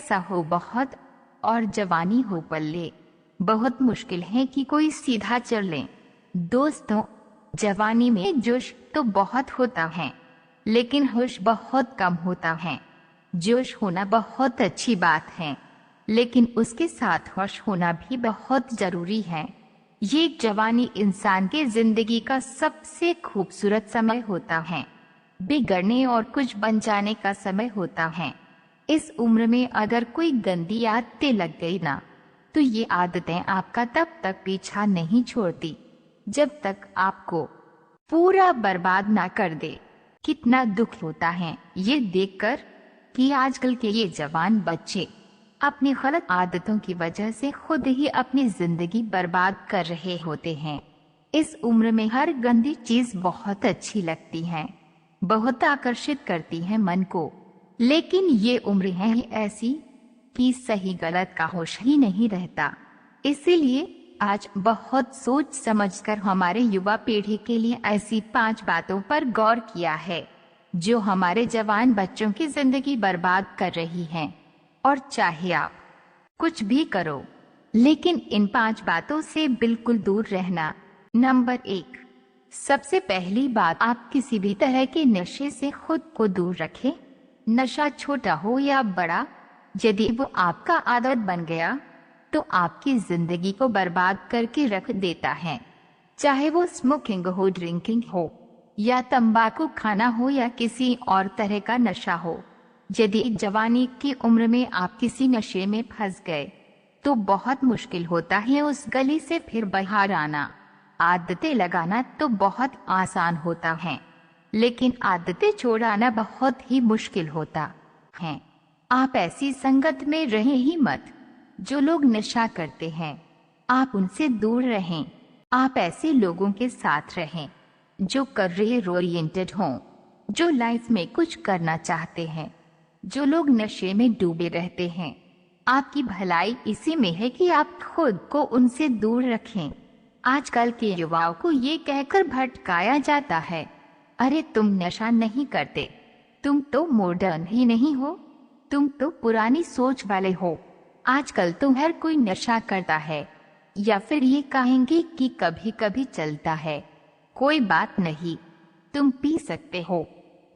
पैसा हो बहुत और जवानी हो पल्ले, बहुत मुश्किल है कि कोई सीधा चले। दोस्तों, जवानी में जोश तो बहुत होता है, लेकिन होश बहुत कम होता है। जोश होना बहुत अच्छी बात है, लेकिन उसके साथ होश होना भी बहुत जरूरी है। ये जवानी इंसान के जिंदगी का सबसे खूबसूरत समय होता है, बिगड़ने और कुछ बन जाने का समय होता है। इस उम्र में अगर कोई गंदी आदतें लग गई ना, तो ये आदतें आपका तब तक पीछा नहीं छोड़ती जब तक आपको पूरा बर्बाद ना कर दे। कितना दुख होता है ये देखकर कि आजकल के ये जवान बच्चे अपनी गलत आदतों की वजह से खुद ही अपनी जिंदगी बर्बाद कर रहे होते हैं। इस उम्र में हर गंदी चीज बहुत अच्छी लगती है, बहुत आकर्षित करती है मन को, लेकिन ये उम्र है ऐसी कि सही गलत का होश ही नहीं रहता। इसीलिए आज बहुत सोच समझकर हमारे युवा पीढ़ी के लिए ऐसी 5 बातों पर गौर किया है जो हमारे जवान बच्चों की जिंदगी बर्बाद कर रही हैं। और चाहे आप कुछ भी करो, लेकिन इन 5 बातों से बिल्कुल दूर रहना। नंबर 1, सबसे पहली बात, आप किसी भी तरह के नशे से खुद को दूर रखें। नशा छोटा हो या बड़ा, यदि वो आपका आदत बन गया तो आपकी जिंदगी को बर्बाद करके रख देता है। चाहे वो स्मोकिंग हो, ड्रिंकिंग हो, या तंबाकू खाना हो, या किसी और तरह का नशा हो। यदि जवानी की उम्र में आप किसी नशे में फंस गए तो बहुत मुश्किल होता है उस गली से फिर बाहर आना। आदतें लगाना तो बहुत आसान होता है, लेकिन आदतें छोड़ाना बहुत ही मुश्किल होता है। आप ऐसी संगत में रहें ही मत जो लोग नशा करते हैं, आप उनसे दूर रहें। आप ऐसे लोगों के साथ रहें जो करियर ओरिएंटेड हों, जो लाइफ में कुछ करना चाहते हैं। जो लोग नशे में डूबे रहते हैं, आपकी भलाई इसी में है कि आप खुद को उनसे दूर रखें। आजकल के युवाओं को ये कहकर भटकाया जाता है, अरे तुम नशा नहीं करते, तुम तो मॉडर्न ही नहीं हो, तुम तो पुरानी सोच वाले हो, आजकल तो हर कोई नशा करता है। या फिर ये कहेंगे कि कभी कभी चलता है, कोई बात नहीं, तुम पी सकते हो,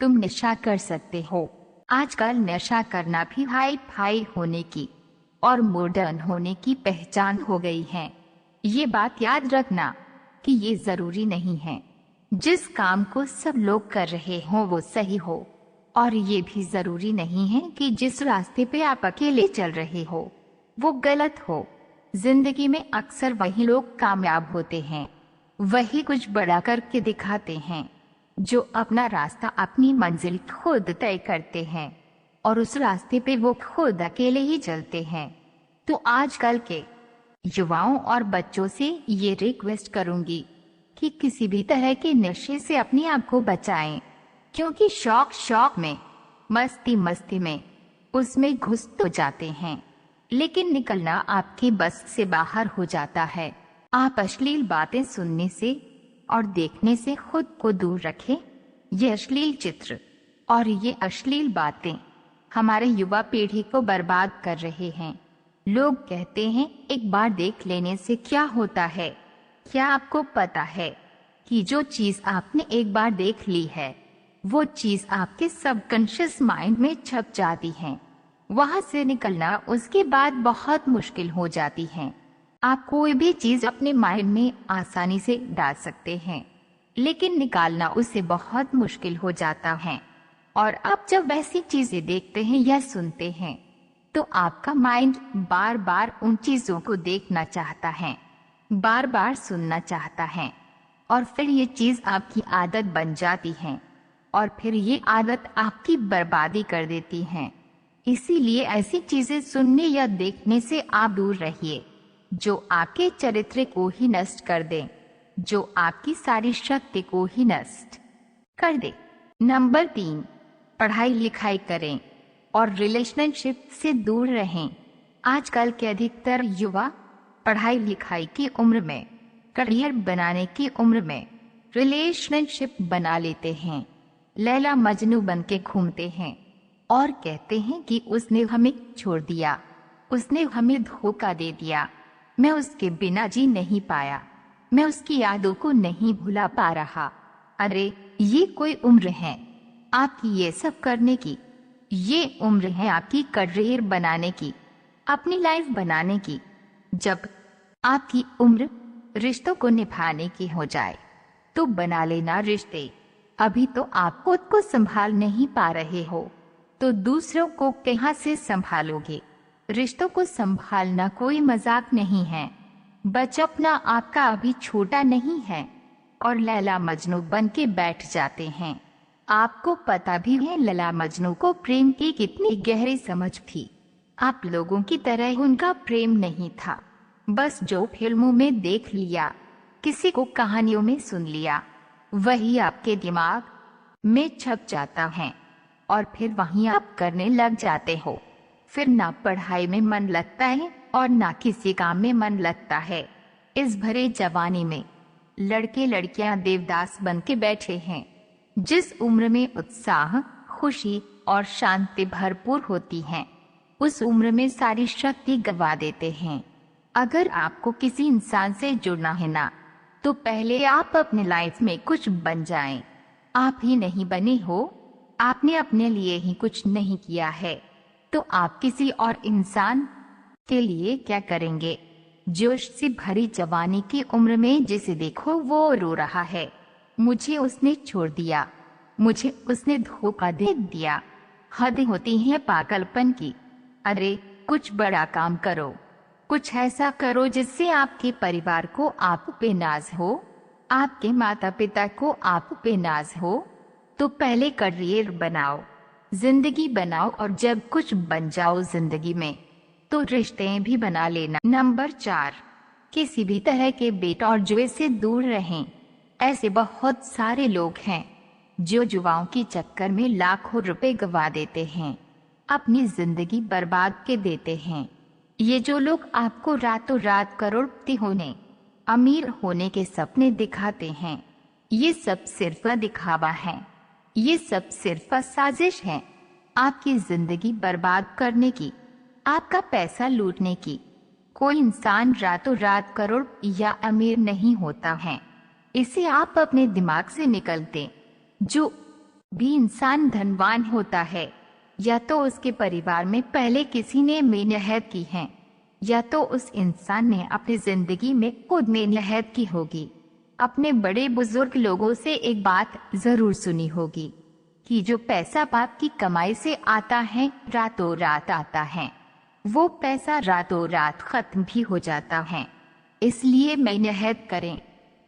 तुम नशा कर सकते हो। आजकल नशा करना भी हाई फाई होने की और मॉडर्न होने की पहचान हो गई है। ये बात याद रखना कि ये जरूरी नहीं है जिस काम को सब लोग कर रहे हों वो सही हो, और ये भी जरूरी नहीं है कि जिस रास्ते पे आप अकेले चल रहे हो वो गलत हो। जिंदगी में अक्सर वही लोग कामयाब होते हैं, वही कुछ बड़ा करके दिखाते हैं, जो अपना रास्ता, अपनी मंजिल खुद तय करते हैं और उस रास्ते पे वो खुद अकेले ही चलते हैं। तो आजकल के युवाओं और बच्चों से ये रिक्वेस्ट करूंगी कि किसी भी तरह के नशे से अपने आप को बचाएं, क्योंकि शौक में, मस्ती में उसमें घुस तो जाते हैं, लेकिन निकलना आपकी बस से बाहर हो जाता है। आप अश्लील बातें सुनने से और देखने से खुद को दूर रखें। ये अश्लील चित्र और ये अश्लील बातें हमारे युवा पीढ़ी को बर्बाद कर रहे हैं। लोग कहते हैं एक बार देख लेने से क्या होता है। क्या आपको पता है कि जो चीज आपने एक बार देख ली है वो चीज आपके सबकॉन्शियस माइंड में छप जाती है, वहां से निकलना उसके बाद बहुत मुश्किल हो जाती है। आप कोई भी चीज अपने माइंड में आसानी से डाल सकते हैं, लेकिन निकालना उसे बहुत मुश्किल हो जाता है। और आप जब वैसी चीजें देखते हैं या सुनते हैं तो आपका माइंड बार बार उन चीजों को देखना चाहता है, बार बार सुनना चाहता है, और फिर ये चीज आपकी आदत बन जाती है और फिर ये आदत आपकी बर्बादी कर देती है। इसीलिए ऐसी चीजें सुनने या देखने से आप दूर रहिए जो आपके चरित्र को ही नष्ट कर दे, जो आपकी सारी शक्ति को ही नष्ट कर दे। नंबर 3, पढ़ाई लिखाई करें और रिलेशनशिप से दूर रहें। आजकल के अधिकतर युवा पढ़ाई लिखाई की उम्र में, करियर बनाने की उम्र में रिलेशनशिप बना लेते हैं, लैला मजनू बन के घूमते हैं। और कहते हैं कि उसने हमें छोड़ दिया, उसने हमें धोखा दे दिया, मैं उसके बिना जी नहीं पाया, मैं उसकी यादों को नहीं भुला पा रहा। अरे ये कोई उम्र है आपकी ये सब करने की? ये उम्र है आपकी करियर बनाने की, अपनी लाइफ बनाने की। जब आपकी उम्र रिश्तों को निभाने की हो जाए तो बना लेना रिश्ते। अभी तो आप खुद को संभाल नहीं पा रहे हो तो दूसरों को कहां से संभालोगे? रिश्तों को संभालना कोई मजाक नहीं है। बचपना आपका अभी छोटा नहीं है और लैला मजनू बन के बैठ जाते हैं। आपको पता भी है लैला मजनू को प्रेम की कितनी गहरी समझ थी। आप लोगों की तरह उनका प्रेम नहीं था, बस जो फिल्मों में देख लिया, किसी को कहानियों में सुन लिया, वही आपके दिमाग में छप जाता है और फिर वहीं आप करने लग जाते हो। फिर ना पढ़ाई में मन लगता है और ना किसी काम में मन लगता है। इस भरे जवानी में लड़के लड़कियां देवदास बन के बैठे हैं। जिस उम्र में उत्साह, खुशी और शांति भरपूर होती है, उस उम्र में सारी शक्ति गवा देते हैं। अगर आपको किसी इंसान से जुड़ना है ना, तो पहले आप अपने लाइफ में कुछ बन जाएं। आप ही नहीं बने हो, आपने अपने लिए ही कुछ नहीं किया है, तो आप किसी और इंसान के लिए क्या करेंगे? जोश से भरी जवानी की उम्र में जिसे देखो वो रो रहा है, मुझे उसने छोड़ दिया, मुझे उसने धोखा दे दिया। हद होती है पागलपन की। अरे कुछ बड़ा काम करो, कुछ ऐसा करो जिससे आपके परिवार को आप पे नाज हो, आपके माता पिता को आप पे नाज हो। तो पहले करियर बनाओ, जिंदगी बनाओ, और जब कुछ बन जाओ जिंदगी में तो रिश्ते भी बना लेना। नंबर 4, किसी भी तरह के बेट और जुए से दूर रहें। ऐसे बहुत सारे लोग हैं जो जुआओं के चक्कर में लाखों रुपए गवा देते हैं, अपनी जिंदगी बर्बाद के देते हैं। ये जो लोग आपको रातों रात करोड़पति होने, अमीर होने के सपने दिखाते हैं, ये सब सिर्फ दिखावा है, ये सब सिर्फ साजिश है आपकी जिंदगी बर्बाद करने की, आपका पैसा लूटने की। कोई इंसान रातों रात करोड़ या अमीर नहीं होता है, इसे आप अपने दिमाग से निकाल दें। जो भी इंसान धनवान होता है, या तो उसके परिवार में पहले किसी ने मेहनत की है, या तो उस इंसान ने अपनी जिंदगी में खुद मेहनत की होगी। अपने बड़े बुजुर्ग लोगों से एक बात जरूर सुनी होगी कि जो पैसा बाप की कमाई से आता है रातों रात आता है, वो पैसा रातों रात खत्म भी हो जाता है। इसलिए मेहनत करें,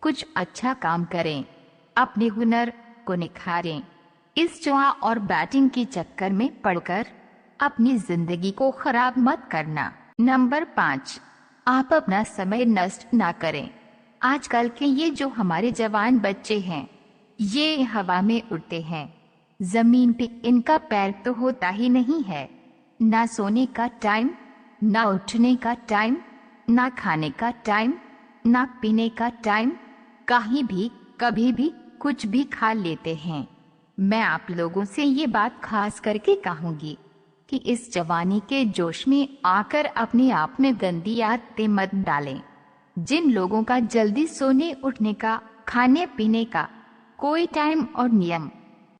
कुछ अच्छा काम करें, अपने हुनर को निखारें। इस जुआ और बैटिंग के चक्कर में पड़कर अपनी जिंदगी को खराब मत करना। नंबर 5, आप अपना समय नष्ट ना करें। आजकल के ये जो हमारे जवान बच्चे हैं, ये हवा में उड़ते हैं, जमीन पे इनका पैर तो होता ही नहीं है। ना सोने का टाइम, ना उठने का टाइम, ना खाने का टाइम, ना पीने का टाइम, कहीं भी कभी भी कुछ भी खा लेते हैं। मैं आप लोगों से ये बात खास करके कहूंगी कि इस जवानी के जोश में आकर अपने आप में गंदी आदतें मत डालें। जिन लोगों का जल्दी सोने उठने का, खाने पीने का कोई टाइम और नियम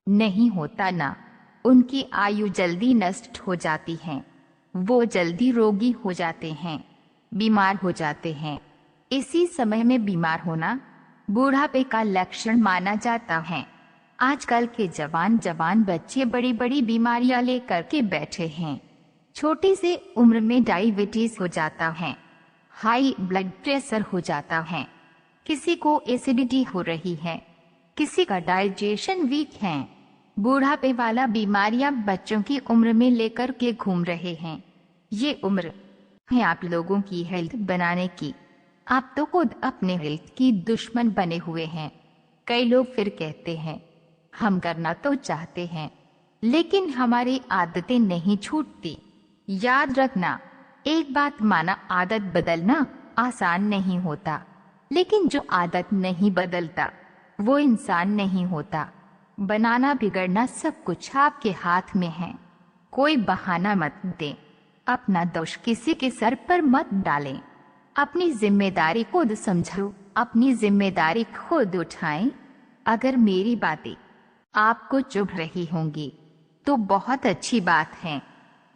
नहीं होता ना, उनकी आयु जल्दी नष्ट हो जाती है, वो जल्दी रोगी हो जाते हैं, बीमार हो जाते हैं। इसी समय में बीमार होना बूढ़ापे का लक्षण माना जाता है। आजकल के जवान बच्चे बड़ी बड़ी बीमारियां लेकर के बैठे हैं। छोटी से उम्र में डायबिटीज हो जाता है, हाई ब्लड प्रेशर हो जाता है, किसी को एसिडिटी हो रही है, किसी का डाइजेशन वीक है। बूढ़ापे वाला बीमारियां बच्चों की उम्र में लेकर के घूम रहे हैं। ये उम्र है आप लोगों की हेल्थ बनाने की। आप तो खुद अपने हेल्थ की दुश्मन बने हुए हैं। कई लोग फिर कहते हैं हम करना तो चाहते हैं, लेकिन हमारी आदतें नहीं छूटती। याद रखना, एक बात माना, आदत बदलना आसान नहीं होता, लेकिन जो आदत नहीं बदलता वो इंसान नहीं होता। बनाना बिगड़ना सब कुछ आपके हाथ में है। कोई बहाना मत दें। अपना दोष किसी के सर पर मत डालें। अपनी जिम्मेदारी खुद समझो, अपनी जिम्मेदारी खुद उठाएं। अगर मेरी बातें आपको चुभ रही होंगी तो बहुत अच्छी बात है,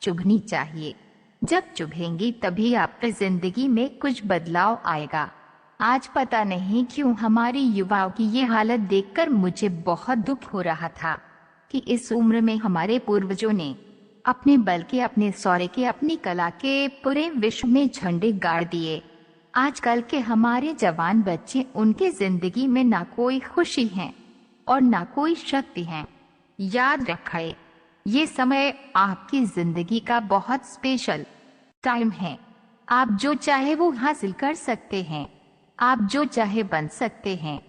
चुभनी चाहिए। जब चुभेंगी तभी आपकी जिंदगी में कुछ बदलाव आएगा। आज पता नहीं क्यों हमारी युवाओं की ये हालत देखकर मुझे बहुत दुख हो रहा था कि इस उम्र में हमारे पूर्वजों ने अपने बल के, अपने शौर्य के, अपनी कला के पूरे विश्व में झंडे गाड़ दिए। आजकल के हमारे जवान बच्चे, उनके जिंदगी में ना कोई खुशी है और ना कोई शक्ति है। याद रखें, ये समय आपकी जिंदगी का बहुत स्पेशल टाइम है। आप जो चाहे वो हासिल कर सकते हैं, आप जो चाहे बन सकते हैं।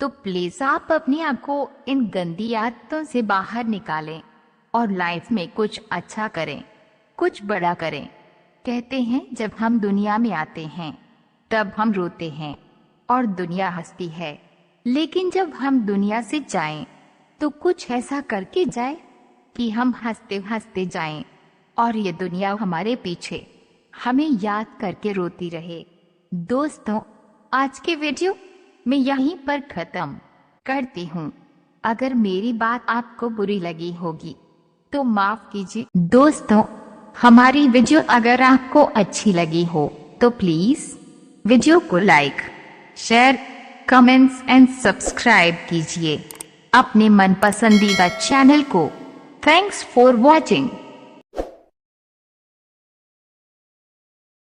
तो प्लीज आप अपने आप को इन गंदी आदतों से बाहर निकालें और लाइफ में कुछ अच्छा करें, कुछ बड़ा करें। कहते हैं जब हम दुनिया में आते हैं तब हम रोते हैं और दुनिया हंसती है, लेकिन जब हम दुनिया से जाएं तो कुछ ऐसा करके जाए कि हम हंसते हंसते जाएं और ये दुनिया हमारे पीछे हमें याद करके रोती रहे। दोस्तों, आज के वीडियो मैं यहीं पर खत्म करती हूँ। अगर मेरी बात आपको बुरी लगी होगी तो माफ कीजिए। दोस्तों, हमारी वीडियो अगर आपको अच्छी लगी हो तो प्लीज वीडियो को like, share, comments and subscribe कीजिए अपने मन पसंदीदा चैनल को। Thanks for watching.